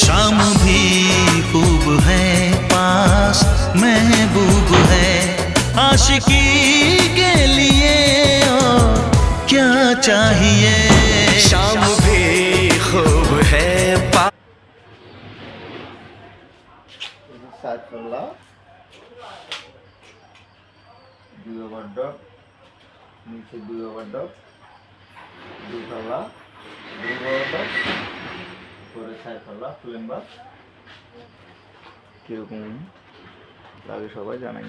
शाम भी खूब है पास महबूब है आशिकी के लिए और क्या चाहिए शाम भी खूब है দুই ওভারড্রপ নিচে দুই ওভারড্রপ দুই তলা দুই ওভারড্রপ করে ছয় তলা প্লেন বাস কীরকম লাগে সবাই জানাই।